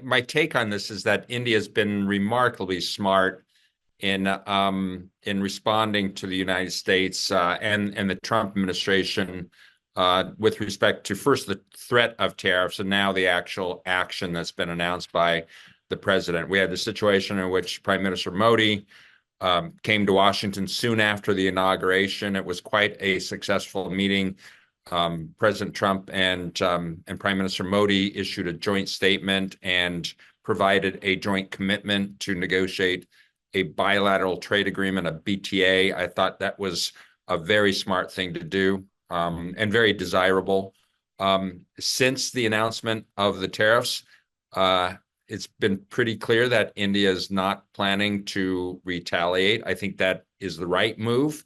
my take on this is that India's been remarkably smart in responding to the United States and the Trump administration with respect to first the threat of tariffs and now the actual action that's been announced by the president. We had the situation in which Prime Minister Modi came to Washington soon after the inauguration. It was quite a successful meeting. President Trump and Prime Minister Modi issued a joint statement and provided a joint commitment to negotiate a bilateral trade agreement, a BTA. I thought that was a very smart thing to do and very desirable. Since the announcement of the tariffs, it's been pretty clear that India is not planning to retaliate. I think that is the right move.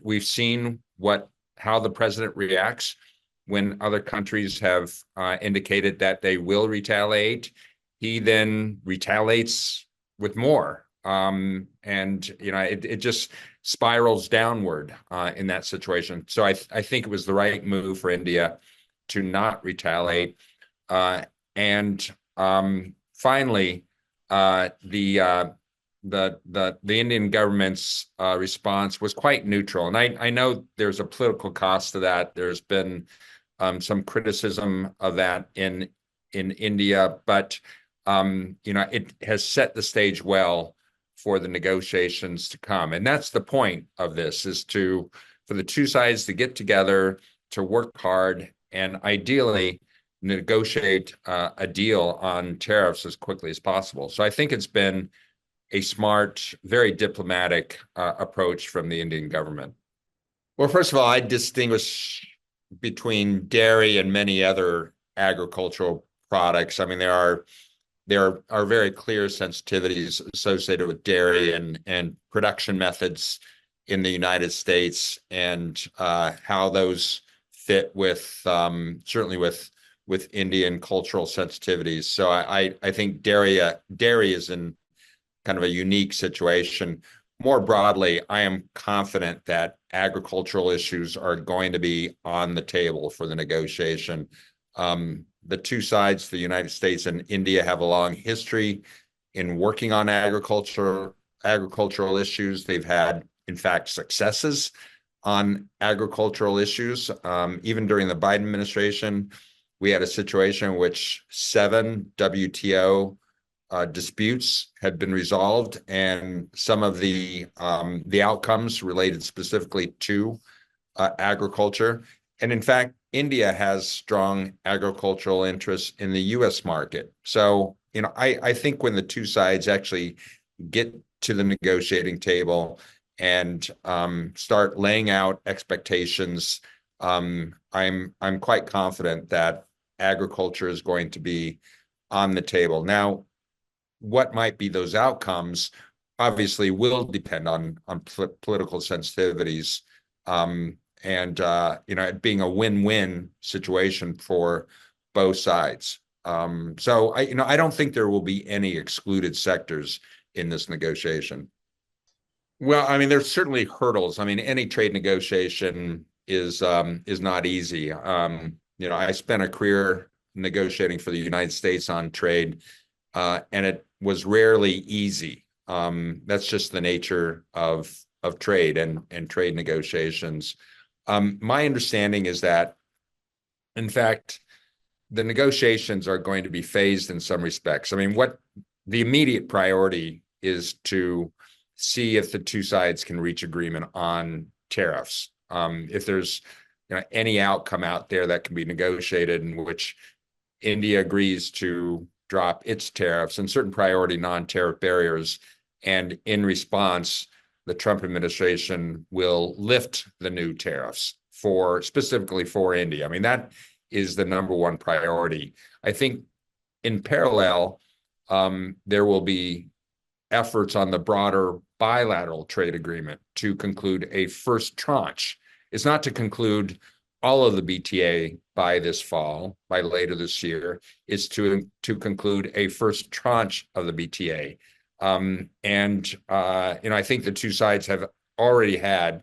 We've seen how the president reacts when other countries have indicated that they will retaliate. He then retaliates with more. And it just spirals downward in that situation. So I think it was the right move for India to not retaliate. And finally, the Indian government's response was quite neutral, and I know there's a political cost to that. There's been some criticism of that in India, but it has set the stage well for the negotiations to come, and that's the point of this: is for the two sides to get together, to work hard, and ideally negotiate a deal on tariffs as quickly as possible. So I think it's been a smart, very diplomatic approach from the Indian government. Well, first of all, I distinguish between dairy and many other agricultural products. I mean, there are very clear sensitivities associated with dairy and production methods in the United States, and how those fit with certainly with Indian cultural sensitivities. So I think dairy is in kind of a unique situation. More broadly, I am confident that agricultural issues are going to be on the table for the negotiation. The two sides, the United States and India, have a long history in working on agricultural issues. They've had, in fact, successes on agricultural issues. Even during the Biden administration, we had a situation in which 7 WTO disputes had been resolved, and some of the outcomes related specifically to agriculture. And in fact, India has strong agricultural interests in the U.S. market. So, I think when the two sides actually get to the negotiating table and start laying out expectations, I'm quite confident that agriculture is going to be on the table. Now, what might be those outcomes obviously will depend on political sensitivities, and it being a win-win situation for both sides. So I don't think there will be any excluded sectors in this negotiation. Well, I mean, there's certainly hurdles. I mean, any trade negotiation is not easy. I spent a career negotiating for the United States on trade, and it was rarely easy. That's just the nature of trade and trade negotiations. My understanding is that, in fact, the negotiations are going to be phased in some respects. I mean, what the immediate priority is to see if the two sides can reach agreement on tariffs. If there's any outcome out there that can be negotiated in which India agrees to drop its tariffs and certain priority non-tariff barriers, and in response, the Trump administration will lift the new tariffs specifically for India. I mean, that is the number one priority. I think in parallel, there will be efforts on the broader bilateral trade agreement to conclude a first tranche. It's not to conclude all of the BTA by this fall, by later this year, is to conclude a first tranche of the BTA. I think the two sides have already had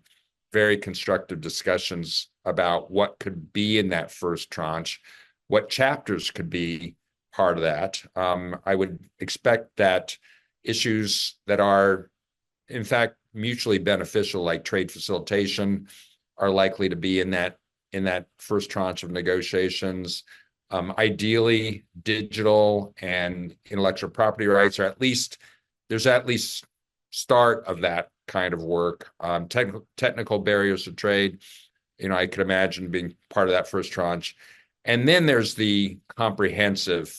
very constructive discussions about what could be in that first tranche, what chapters could be part of that. I would expect that issues that are, in fact, mutually beneficial, like trade facilitation, are likely to be in that first tranche of negotiations. Ideally, digital and intellectual property rights, or there's at least start of that kind of work. Technical barriers to trade, I could imagine being part of that first tranche. And then there's the comprehensive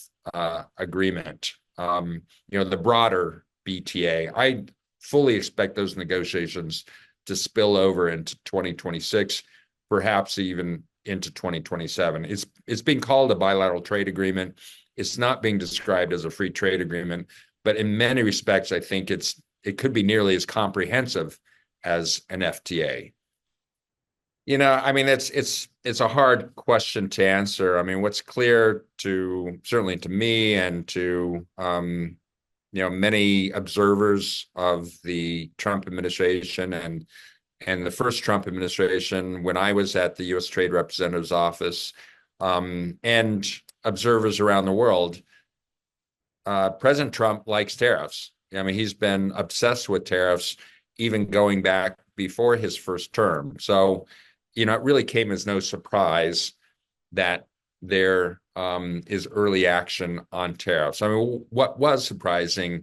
agreement, the broader BTA. I fully expect those negotiations to spill over into 2026, perhaps even into 2027. It's being called a bilateral trade agreement. It's not being described as a free trade agreement, but in many respects, I think it could be nearly as comprehensive as an FTA. I mean, it's a hard question to answer. I mean, what's clear certainly to me and to many observers of the Trump administration and the first Trump administration, when I was at the U.S. Trade Representative's office, and observers around the world, President Trump likes tariffs. I mean, he's been obsessed with tariffs, even going back before his first term. So, it really came as no surprise that there is early action on tariffs. I mean, what was surprising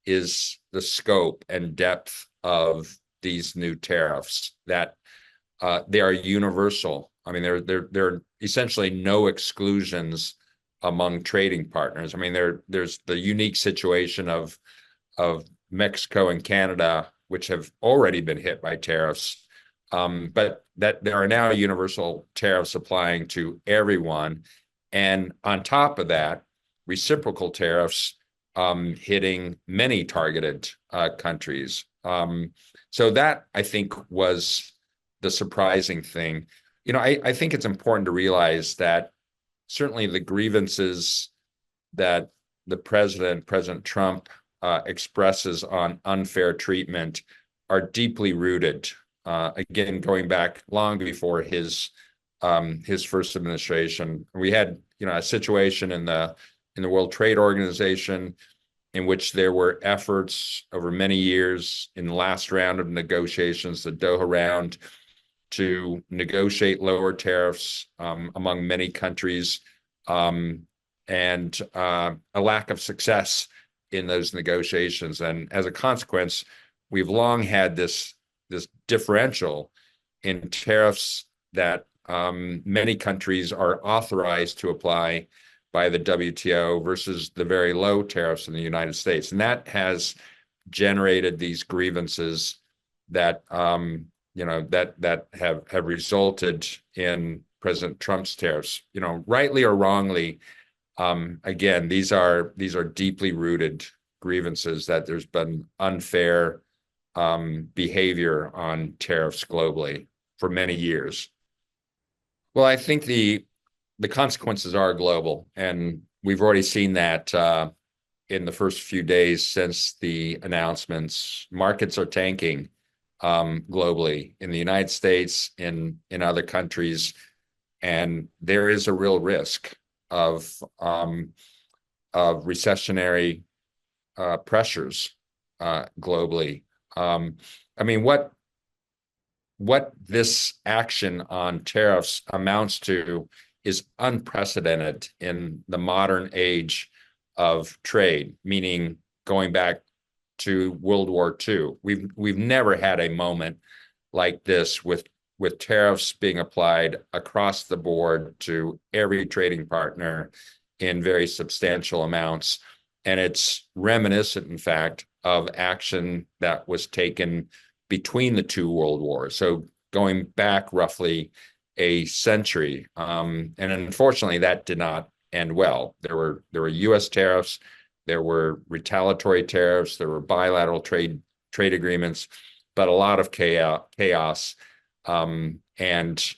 is the scope and depth of these new tariffs, that they are universal. I mean, there are essentially no exclusions among trading partners. I mean, there's the unique situation of Mexico and Canada, which have already been hit by tariffs, but that there are now universal tariffs applying to everyone. And on top of that, reciprocal tariffs hitting many targeted countries. So that, I think, was the surprising thing. I think it's important to realize that certainly the grievances that President Trump, expresses on unfair treatment are deeply rooted. Again, going back long before his first administration, we had a situation in the World Trade Organization in which there were efforts over many years in the last round of negotiations, the Doha round, to negotiate lower tariffs among many countries, and a lack of success in those negotiations. And as a consequence, we've long had this differential in tariffs that many countries are authorized to apply by the WTO versus the very low tariffs in the United States. And that has generated these grievances that that have resulted in President Trump's tariffs. Rightly or wrongly, again, these are deeply rooted grievances, that there's been unfair behavior on tariffs globally for many years. Well, I think the consequences are global, and we've already seen that in the first few days since the announcements. Markets are tanking globally, in the United States, in other countries, and there is a real risk of recessionary pressures globally. I mean, what this action on tariffs amounts to is unprecedented in the modern age of trade, meaning going back to World War II. We've never had a moment like this with tariffs being applied across the board to every trading partner in very substantial amounts. And it's reminiscent, in fact, of action that was taken between the two world wars. So going back roughly a century. And unfortunately, that did not end well. There were U.S. tariffs, there were retaliatory tariffs, there were bilateral trade agreements, but a lot of chaos and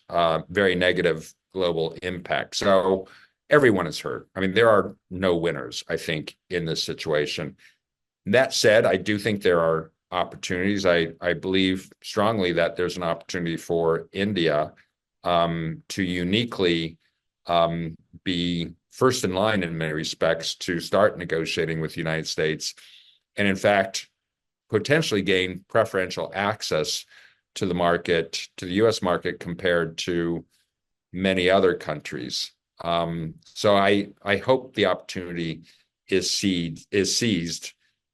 very negative global impact. So everyone is hurt. I mean, there are no winners, I think, in this situation. That said, I do think there are opportunities. I believe strongly that there's an opportunity for India to uniquely be first in line in many respects to start negotiating with the United States, and in fact, potentially gain preferential access to the market, to the U.S. market, compared to many other countries. So I hope the opportunity is seized,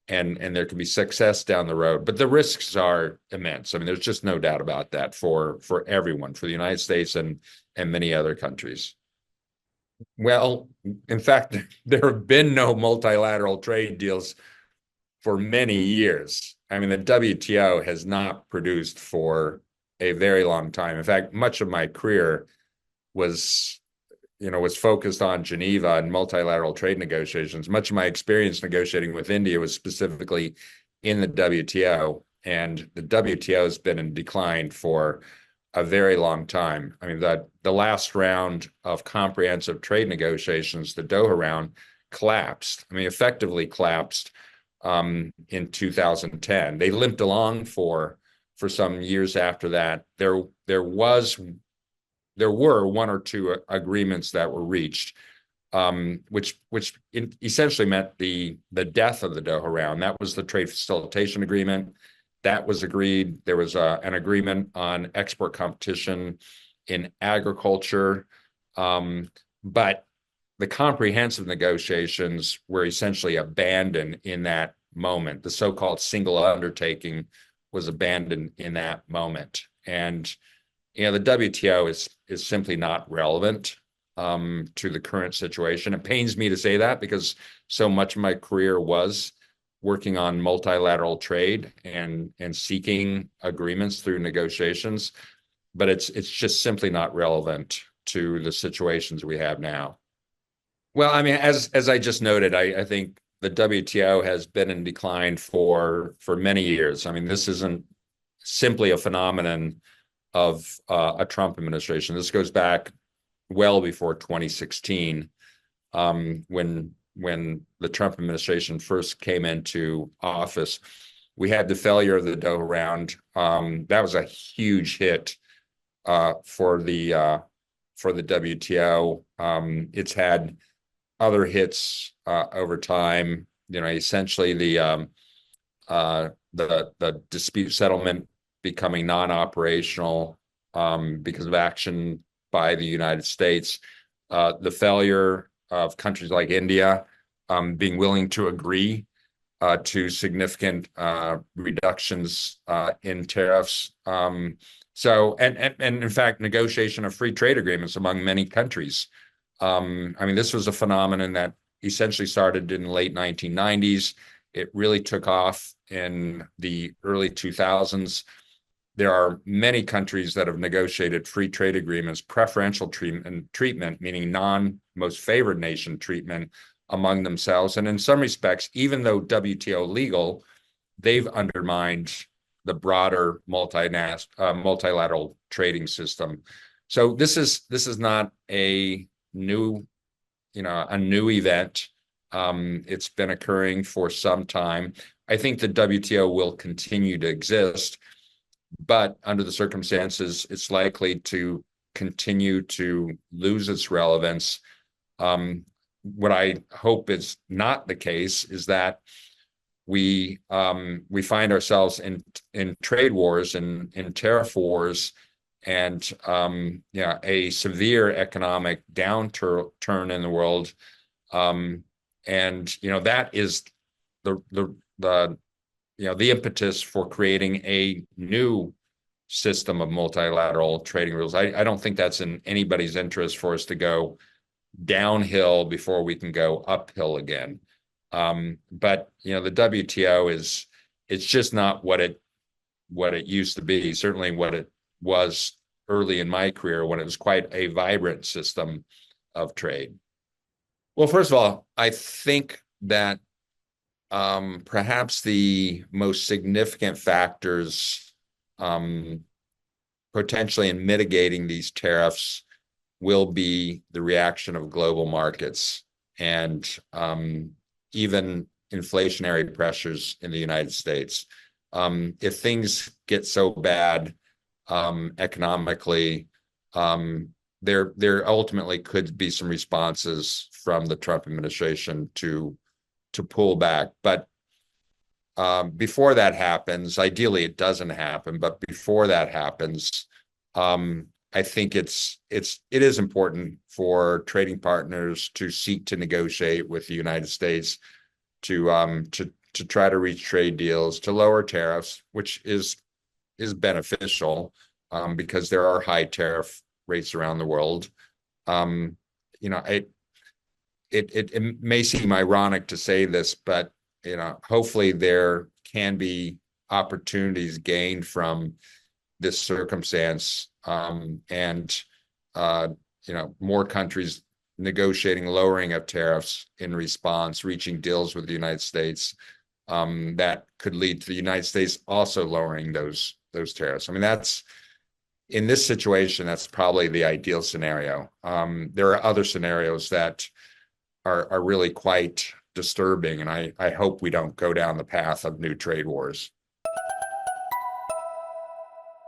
and there can be success down the road. But the risks are immense. I mean, there's just no doubt about that for everyone, for the United States and many other countries. Well, in fact, there have been no multilateral trade deals for many years. I mean, the WTO has not produced for a very long time. In fact, much of my career was focused on Geneva and multilateral trade negotiations. Much of my experience negotiating with India was specifically in the WTO, and the WTO has been in decline for a very long time. I mean, the last round of comprehensive trade negotiations, the Doha round, collapsed. I mean, effectively collapsed in 2010. They limped along for some years after that. There were one or two agreements that were reached, which essentially meant the death of the Doha round. That was the trade facilitation agreement. That was agreed. There was an agreement on export competition in agriculture, but the comprehensive negotiations were essentially abandoned in that moment. The so-called single undertaking was abandoned in that moment. And the WTO is simply not relevant to the current situation. It pains me to say that because so much of my career was working on multilateral trade and seeking agreements through negotiations, but it's just simply not relevant to the situations we have now. Well, I mean, as I just noted, I think the WTO has been in decline for many years. I mean, this isn't simply a phenomenon of a Trump administration. This goes back well before 2016, when the Trump administration first came into office. We had the failure of the Doha round. That was a huge hit for the WTO. It's had other hits over time. Essentially the dispute settlement becoming non-operational because of action by the United States. The failure of countries like India being willing to agree to significant reductions in tariffs. So in fact, negotiation of free trade agreements among many countries. I mean, this was a phenomenon that essentially started in the late 1990s. It really took off in the early 2000s. There are many countries that have negotiated free trade agreements, preferential treatment, meaning non-most favored nation treatment among themselves. And in some respects, even though WTO legal, they've undermined the broader multilateral trading system. So this is not a new event. It's been occurring for some time. I think the WTO will continue to exist, but under the circumstances, it's likely to continue to lose its relevance. What I hope is not the case is that we find ourselves in trade wars and in tariff wars and a severe economic downturn in the world, and that is the impetus for creating a new system of multilateral trading rules. I don't think that's in anybody's interest for us to go downhill before we can go uphill again. But the WTO it's just not what it used to be. Certainly what it was early in my career when it was quite a vibrant system of trade. Well, first of all, I think that perhaps the most significant factors potentially in mitigating these tariffs will be the reaction of global markets and even inflationary pressures in the United States. If things get so bad economically, there ultimately could be some responses from the Trump administration to pull back. But before that happens, ideally it doesn't happen, but before that happens, I think it is important for trading partners to seek to negotiate with the United States to try to reach trade deals, to lower tariffs, which is beneficial because there are high tariff rates around the world. Um, you know, it may seem ironic to say this, but hopefully there can be opportunities gained from this circumstance, and more countries negotiating lowering of tariffs in response, reaching deals with the United States, that could lead to the United States also lowering those tariffs. I mean, that's in this situation, that's probably the ideal scenario. There are other scenarios that are really quite disturbing, and I hope we don't go down the path of new trade wars.